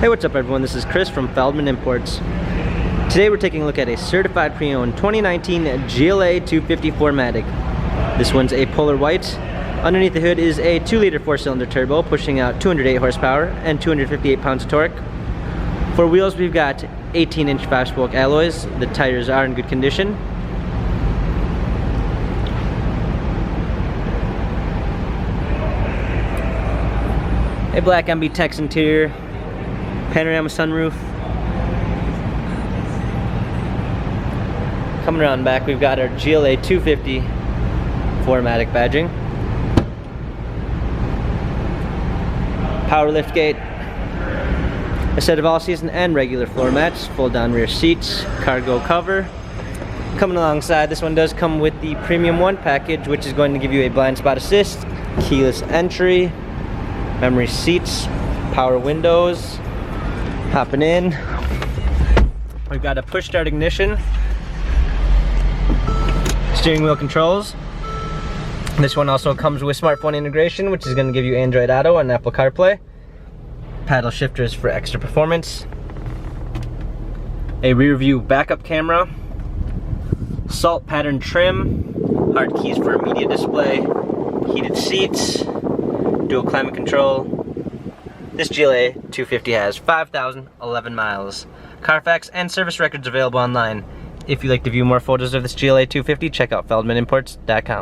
Hey, what's up everyone? This is Chris from Feldmann Imports. Today we're taking a look at a certified pre-owned 2019 GLA 250 4MATIC. This one's a polar white. Underneath the hood is a 2-liter 4-cylinder turbo pushing out 208 horsepower and 258 pounds of torque. For wheels we've got 18-inch 5-spoke alloys. The tires are in good condition. A black MB Tex interior. Panorama sunroof. Coming around back, we've got our GLA 250 4MATIC badging. Power liftgate. A set of all-season and regular floor mats, fold-down rear seats, cargo cover. Coming alongside, this one does come with the Premium 1 package, which is going to give you a blind spot assist, keyless entry, memory seats, power windows. Hopping in, we've got a push start ignition, steering wheel controls. This one also comes with smartphone integration, which is going to give you Android Auto and Apple CarPlay. Paddle shifters for extra performance. A rear view backup camera. Salt pattern trim. Hard keys for a media display. Heated seats. Dual climate control. This GLA 250 has 5,011 miles. Carfax and service records available online. If you'd like to view more photos of this GLA 250, check out feldmanimports.com.